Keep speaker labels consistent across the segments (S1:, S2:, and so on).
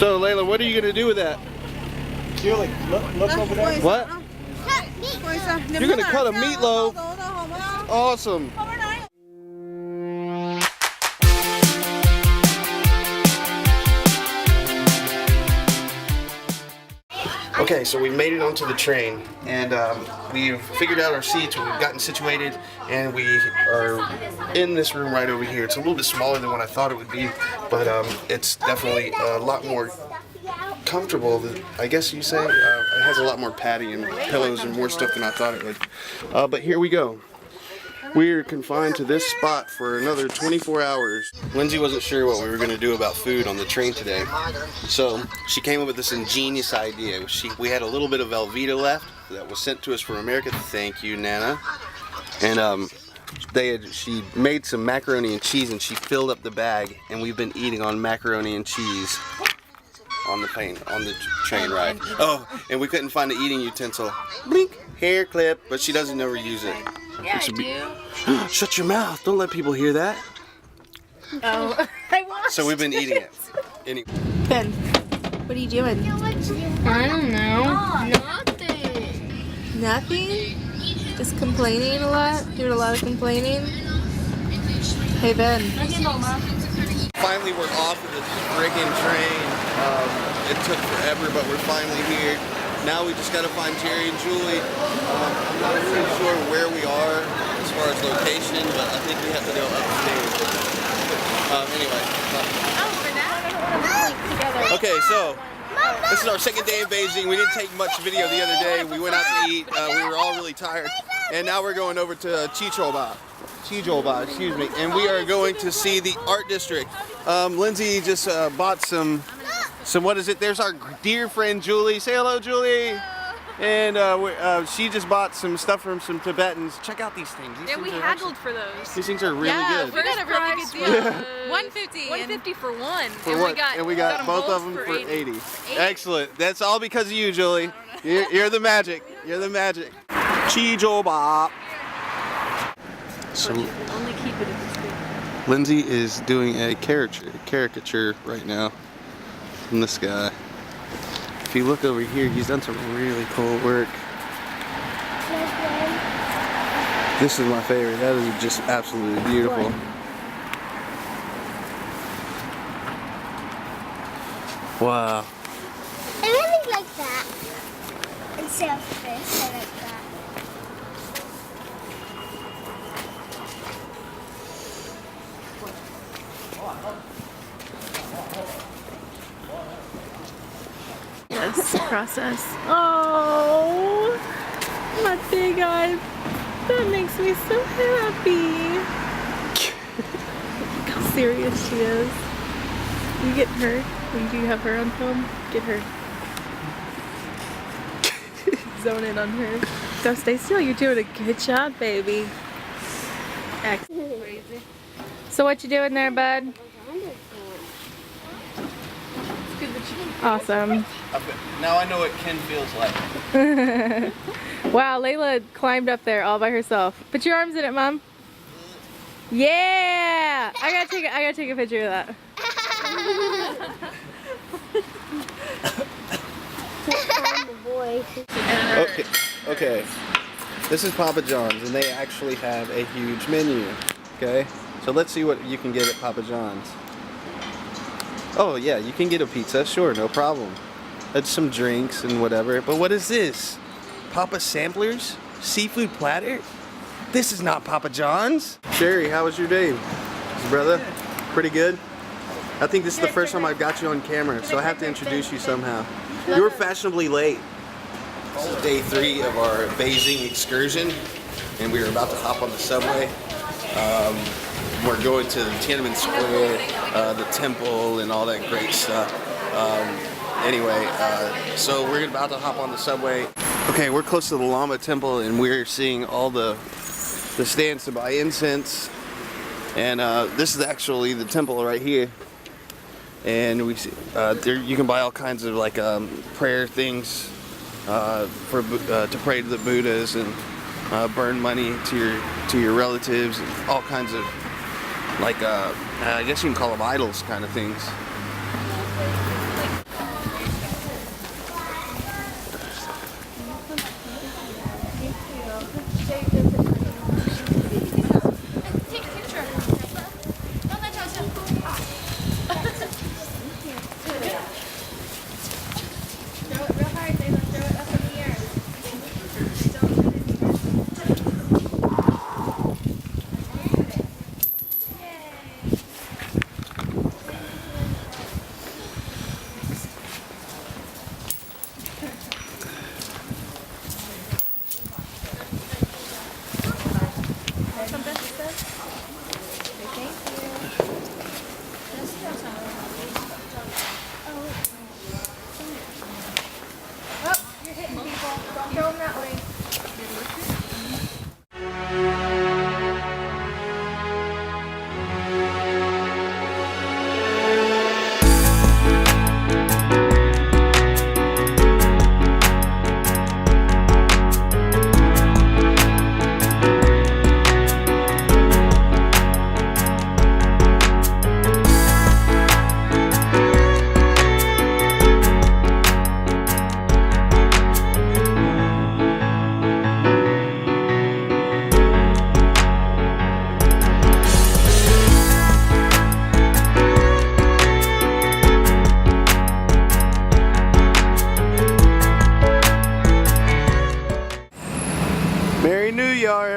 S1: So Layla, what are you gonna do with that?
S2: Julie, look over there.
S1: What? You're gonna cut a meatloaf? Awesome. Okay, so we made it onto the train, and we've figured out our seats, we've gotten situated, and we are in this room right over here. It's a little bit smaller than what I thought it would be, but it's definitely a lot more comfortable, I guess you say. It has a lot more padding and pillows and more stuff than I thought it would. But here we go. We're confined to this spot for another 24 hours. Lindsay wasn't sure what we were going to do about food on the train today, so she came up with this ingenious idea. We had a little bit of Velveeta left that was sent to us from America. Thank you, Nana. And she made some macaroni and cheese, and she filled up the bag, and we've been eating on macaroni and cheese on the train ride. Oh, and we couldn't find an eating utensil. Blink, hair clip, but she doesn't ever use it.
S3: Yeah, I do.
S1: Shut your mouth! Don't let people hear that.
S3: Oh, I want.
S1: So we've been eating it.
S3: Ben, what are you doing? I don't know. Nothing. Nothing? Just complaining a lot? Doing a lot of complaining? Hey, Ben.
S1: Finally, we're off of this friggin' train. It took forever, but we're finally here. Now we just gotta find Jerry and Julie. I'm not really sure where we are as far as location, but I think we have to go upstairs. Anyway. Okay, so this is our second day in Beijing. We didn't take much video the other day. We went out to eat. We were all really tired. And now we're going over to Chichoba, excuse me. And we are going to see the art district. Lindsay just bought some, what is it? There's our dear friend Julie. Say hello, Julie. And she just bought some stuff from some Tibetans. Check out these things.
S4: We haggled for those.
S1: These things are really good.
S4: We got a really good deal.
S1: Yeah.
S4: $150 for one.
S1: And we got both of them for 80. Excellent. That's all because of you, Julie. You're the magic. You're the magic. Chijoba. So
S4: Only keep it if it's good.
S1: Lindsay is doing a caricature right now from this guy. If you look over here, he's done some really cool work. This is my favorite. That is just absolutely beautiful. Wow.
S5: I really like that. Instead of this, I like that.
S4: Yes, process. Oh, my big eye. That makes me so happy. Look how serious she is. You get her. When you have her on film, get her. Zone in on her. Don't stay still. You're doing a good job, baby. Excellent. So what you doing there, bud? Awesome.
S1: Now I know what Ken feels like.
S4: Wow, Layla climbed up there all by herself. Put your arms in it, Mom. Yeah! I gotta take a picture of that.
S1: Okay. This is Papa John's, and they actually have a huge menu. Okay, so let's see what you can get at Papa John's. Oh yeah, you can get a pizza, sure, no problem. That's some drinks and whatever. But what is this? Papa Samplers? Seafood platter? This is not Papa John's. Sherry, how was your day, brother? Pretty good? I think this is the first time I've got you on camera, so I have to introduce you somehow. You were fashionably late. This is day 3 of our Beijing excursion, and we were about to hop on the subway. We're going to Tiananmen Square, the temple, and all that great stuff. So we're about to hop on the subway. Okay, we're close to the Lama Temple, and we're seeing all the stands to buy incense. And this is actually the temple right here. And we see, you can buy all kinds of like prayer things to pray to the Buddhas and burn money to your relatives, and all kinds of like I guess you can call them idols kind of things.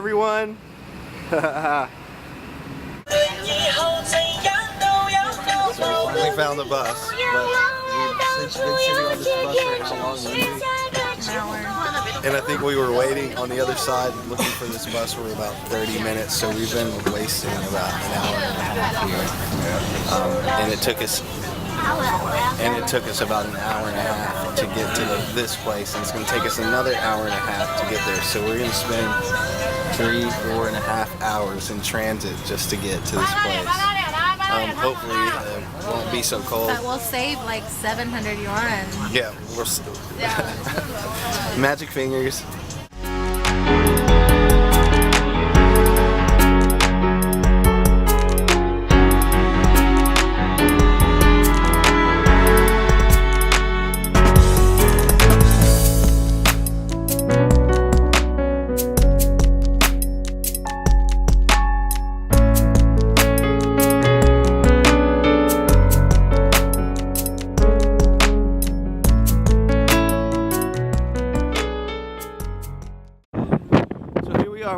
S1: everyone. So we finally found the bus, but we've been sitting on this bus for how long?
S4: An hour.
S1: And I think we were waiting on the other side looking for this bus for about 30 minutes, so we've been wasting about an hour and a half here. And it took us about an hour and a half to get to this place, and it's going to take us another hour and a half to get there. So we're going to spend 3-4.5 hours in transit just to get to this place. Hopefully it won't be so cold.
S3: But we'll save like 700 yuan.
S1: Yeah, we're still magic fingers.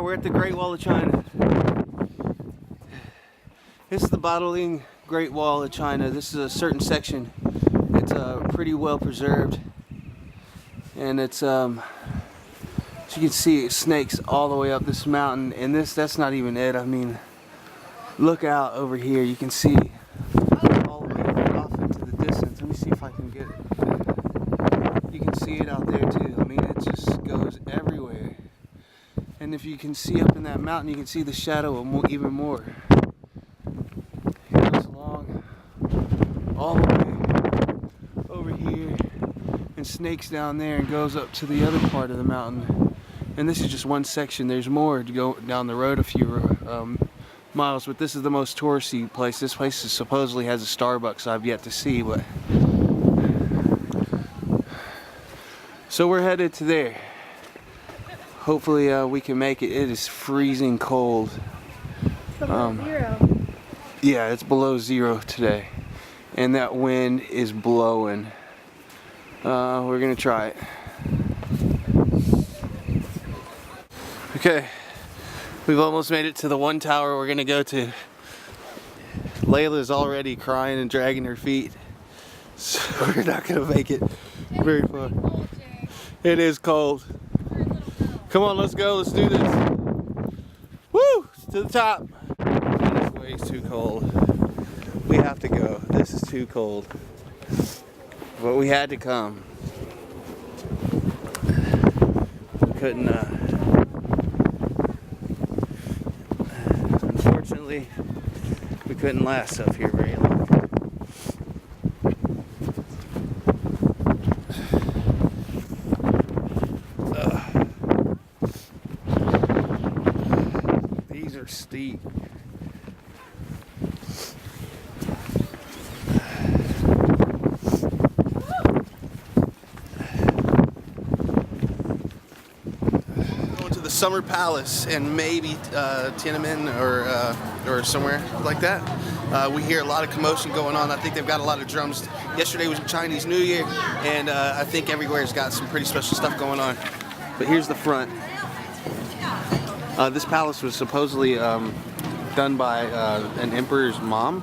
S1: We're at the Great Wall of China. This is the Battling Great Wall of China. This is a certain section. It's pretty well preserved, and it's as you can see, it snakes all the way up this mountain. And that's not even it. I mean, look out over here. You can see all the way off into the distance. Let me see if I can get it. You can see it out there too. I mean, it just goes everywhere. And if you can see up in that mountain, you can see the shadow even more. It goes along all the way over here and snakes down there and goes up to the other part of the mountain. And this is just one section. There's more to go down the road a few miles, but this is the most touristy place. This place supposedly has a Starbucks I've yet to see, but so we're headed to there. Hopefully we can make it. It is freezing cold.
S4: Below zero.
S1: Yeah, it's below zero today. And that wind is blowing. We're gonna try it. Okay, we've almost made it to the one tower we're gonna go to. Layla's already crying and dragging her feet. So we're not gonna make it very far. It is cold. Come on, let's go. Let's do this. Woo! To the top. This way is too cold. We have to go. This is too cold. But we had to come. We couldn't. Unfortunately, we couldn't last up here very long. Steep. Going to the Summer Palace and maybe Tiananmen or somewhere like that. We hear a lot of commotion going on. I think they've got a lot of drums. Yesterday was Chinese New Year, and I think everywhere's got some pretty special stuff going on. But here's the front. This palace was supposedly done by an emperor's mom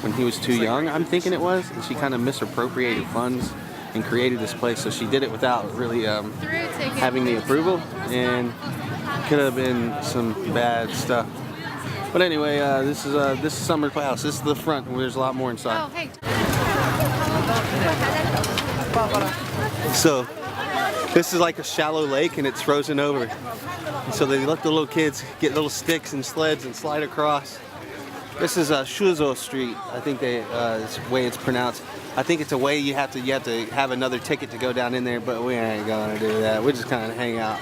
S1: when he was too young, I'm thinking it was, and she kind of misappropriated funds and created this place, so she did it without really having the approval, and could have been some bad stuff. But anyway, this is Summer Palace. This is the front, and there's a lot more inside.
S3: Oh, hey.
S1: So this is like a shallow lake, and it's frozen over. And so they let the little kids get little sticks and sleds and slide across. This is Shuzo Street. I think it's the way it's pronounced. I think it's a way you have to have another ticket to go down in there, but we ain't gonna do that. We're just kind of hang out.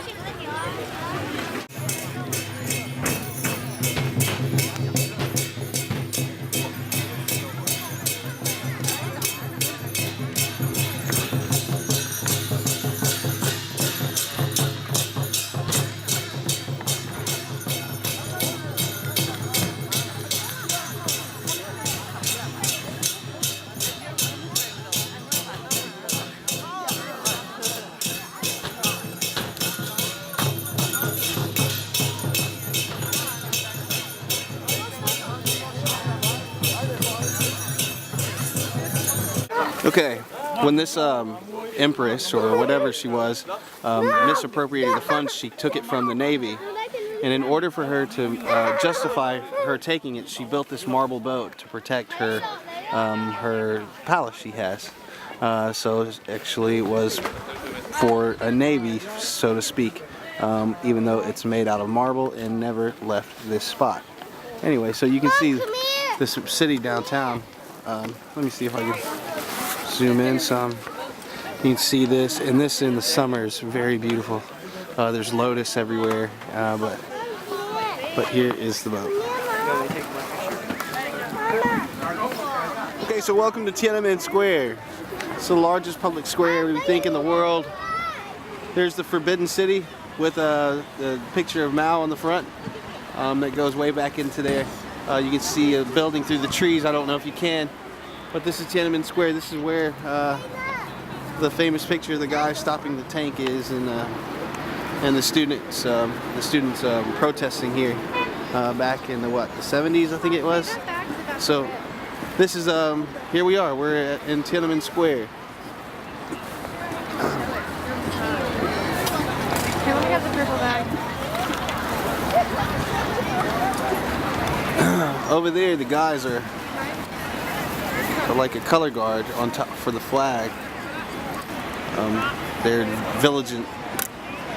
S1: Okay, when this empress or whatever she was misappropriated the funds, she took it from the Navy. And in order for her to justify her taking it, she built this marble boat to protect her her palace she has. So actually it was for a navy, so to speak, even though it's made out of marble and never left this spot. Anyway, so you can see this city downtown. Let me see if I can zoom in some. You can see this, and this in the summer is very beautiful. There's lotus everywhere, but here is the boat. Okay, so welcome to Tiananmen Square. It's the largest public square we think in the world. There's the Forbidden City with the picture of Mao on the front that goes way back into there. You can see a building through the trees. I don't know if you can, but this is Tiananmen Square. This is where the famous picture of the guy stopping the tank is, and the students protesting here back in the the 70s, I think it was. So this is here we are. We're in Tiananmen Square.
S4: Here, let me have the purple bag.
S1: Over there, the guys are like a color guard on top for the flag. They're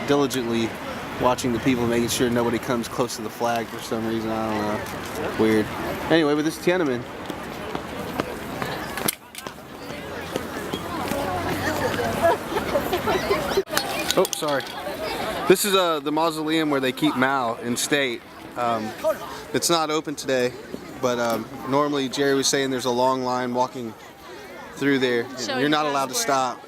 S1: diligently watching the people, making sure nobody comes close to the flag for some reason. I don't know. Weird. Anyway, but this is Tiananmen. Oh, sorry. This is the mausoleum where they keep Mao in state. It's not open today, but normally Jerry was saying there's a long line walking through there. You're not allowed to stop.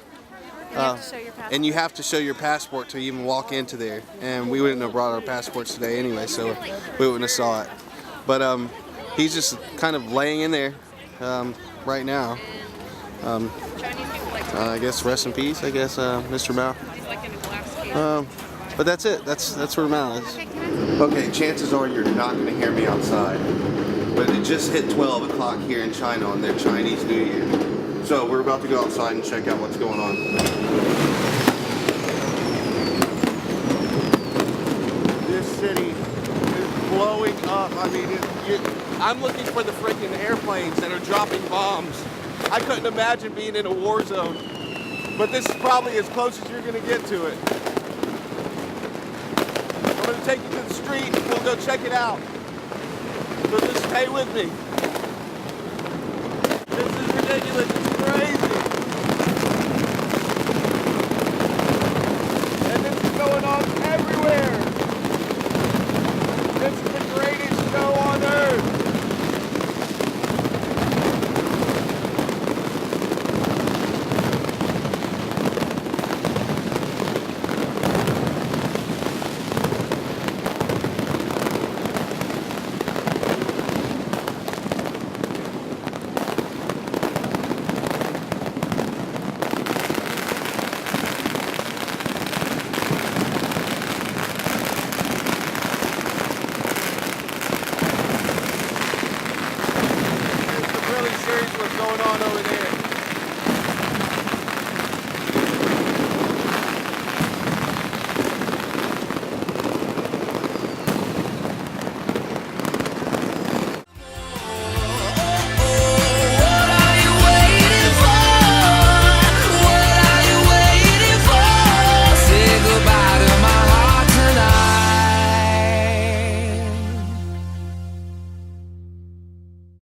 S1: And you have to show your passport to even walk into there. And we wouldn't have brought our passports today anyway, so we wouldn't have saw it. But he's just kind of laying in there right now. I guess rest in peace, I guess, Mr. Mao. But that's it. That's where Mao is. Okay, chances are you're not going to hear me outside. But it just hit 12 o'clock here in China on their Chinese New Year. So we're about to go outside and check out what's going on. This city is blowing up. I mean, I'm looking for the freaking airplanes that are dropping bombs. I couldn't imagine being in a war zone. But this is probably as close as you're going to get to it. I'm going to take you to the street and we'll go check it out. So just stay with me. This is ridiculous. It's crazy. And this is going on everywhere. This is the greatest show on earth. What's going on over there.